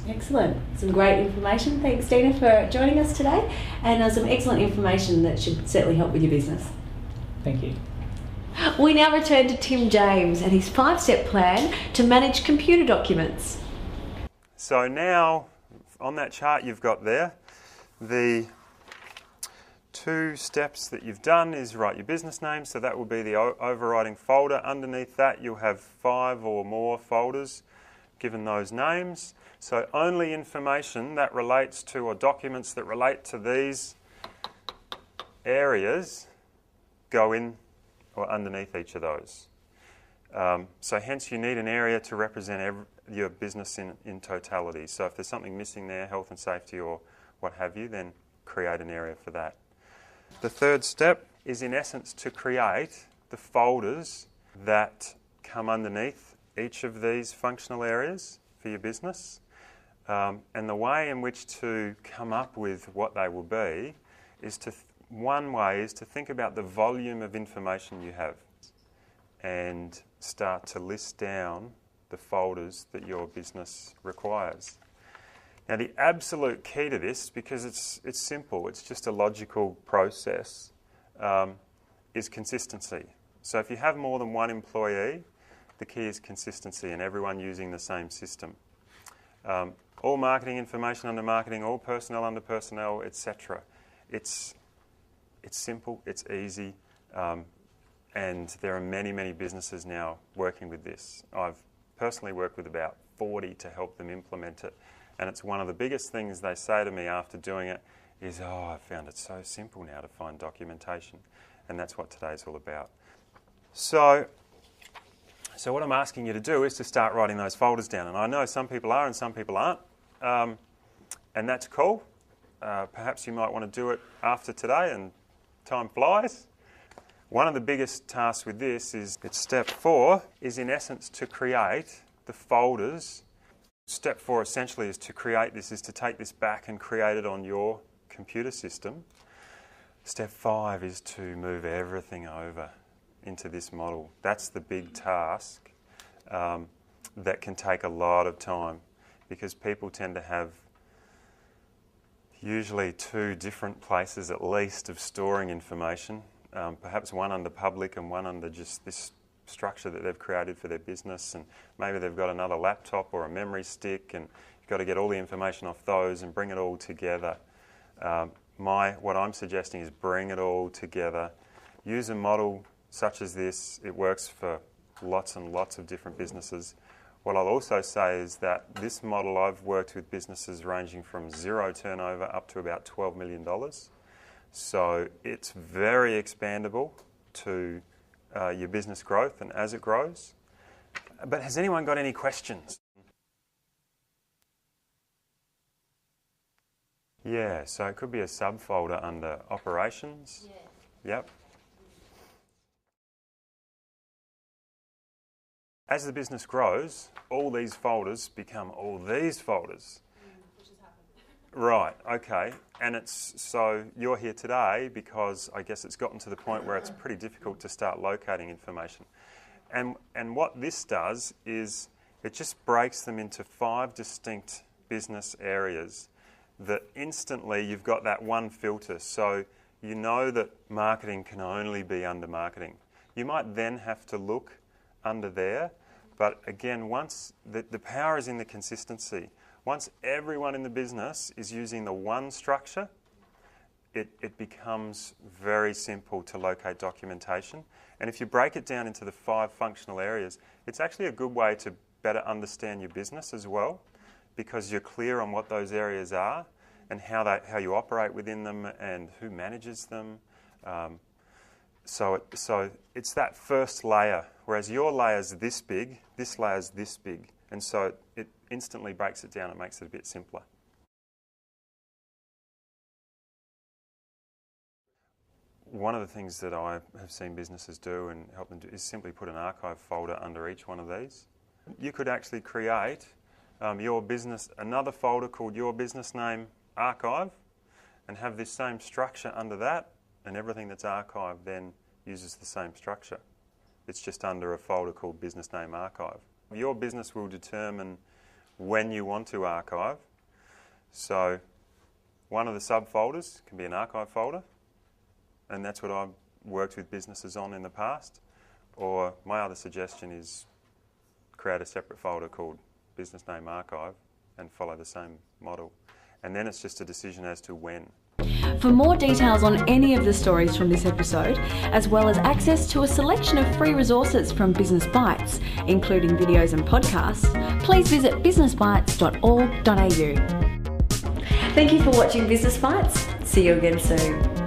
Excellent. Some great information. Thanks, Dina, for joining us today, and some excellent information that should certainly help with your business. Thank you. We now return to Tim James and his 5-step plan to manage computer documents. So now, on that chart you've got there, the 2 steps that you've done is write your business name, so that will be the overriding folder. Underneath that you'll have 5 or more folders given those names. So only information that relates to, or documents that relate to these areas, go in or underneath each of those. So hence you need an area to represent your business in totality. So if there's something missing there, health and safety or what have you, then create an area for that. The 3rd step is in essence to create the folders that come underneath each of these functional areas for your business. And the way in which to come up with what they will be is one way is to think about the volume of information you have and start to list down the folders that your business requires. Now the absolute key to this, because it's simple, it's just a logical process, is consistency. So if you have more than one employee, the key is consistency and everyone using the same system. All marketing information under marketing, all personnel under personnel, etc. It's simple, it's easy, and there are many, many businesses now working with this. I've personally worked with about 40 to help them implement it, and it's one of the biggest things they say to me after doing it is, oh, I found it so simple now to find documentation, and that's what today's all about. So what I'm asking you to do is to start writing those folders down, and I know some people are and some people aren't, and that's cool. Perhaps you might want to do it after today, and time flies. One of the biggest tasks with this is, step 4, is in essence to create the folders. Step 4 essentially is to create this, is to take this back and create it on your computer system. Step 5 is to move everything over into this model. That's the big task that can take a lot of time, because people tend to have usually 2 different places at least of storing information, perhaps one under public and one under just this structure that they've created for their business, and maybe they've got another laptop or a memory stick, and you've got to get all the information off those and bring it all together. What I'm suggesting is bring it all together. Use a model such as this. It works for lots and lots of different businesses. What I'll also say is that this model, I've worked with businesses ranging from 0 turnover up to about $12 million. So it's very expandable to your business growth and as it grows. But has anyone got any questions? Yeah, so it could be a subfolder under operations. Yeah. Yep. As the business grows, all these folders become all these folders. Which has happened. Right, okay. And so you're here today because I guess it's gotten to the point where it's pretty difficult to start locating information. And what this does is it just breaks them into 5 distinct business areas that instantly you've got that one filter. So you know that marketing can only be under marketing. You might then have to look under there, but again, once the power is in the consistency. Once everyone in the business is using the one structure, it becomes very simple to locate documentation. And if you break it down into the 5 functional areas, it's actually a good way to better understand your business as well, because you're clear on what those areas are and how you operate within them and who manages them. So it's that first layer, whereas your layer's this big, this layer's this big, and so it instantly breaks it down and makes it a bit simpler. One of the things that I have seen businesses do and help them do is simply put an archive folder under each one of these. You could actually create another folder called Your Business Name Archive, and have this same structure under that, and everything that's archived then uses the same structure. It's just under a folder called Business Name Archive. Your business will determine when you want to archive. So one of the subfolders can be an archive folder, and that's what I've worked with businesses on in the past. Or my other suggestion is create a separate folder called Business Name Archive and follow the same model. And then it's just a decision as to when. For more details on any of the stories from this episode, as well as access to a selection of free resources from Business Bites, including videos and podcasts, please visit businessbites.org.au. Thank you for watching Business Bites. See you again soon.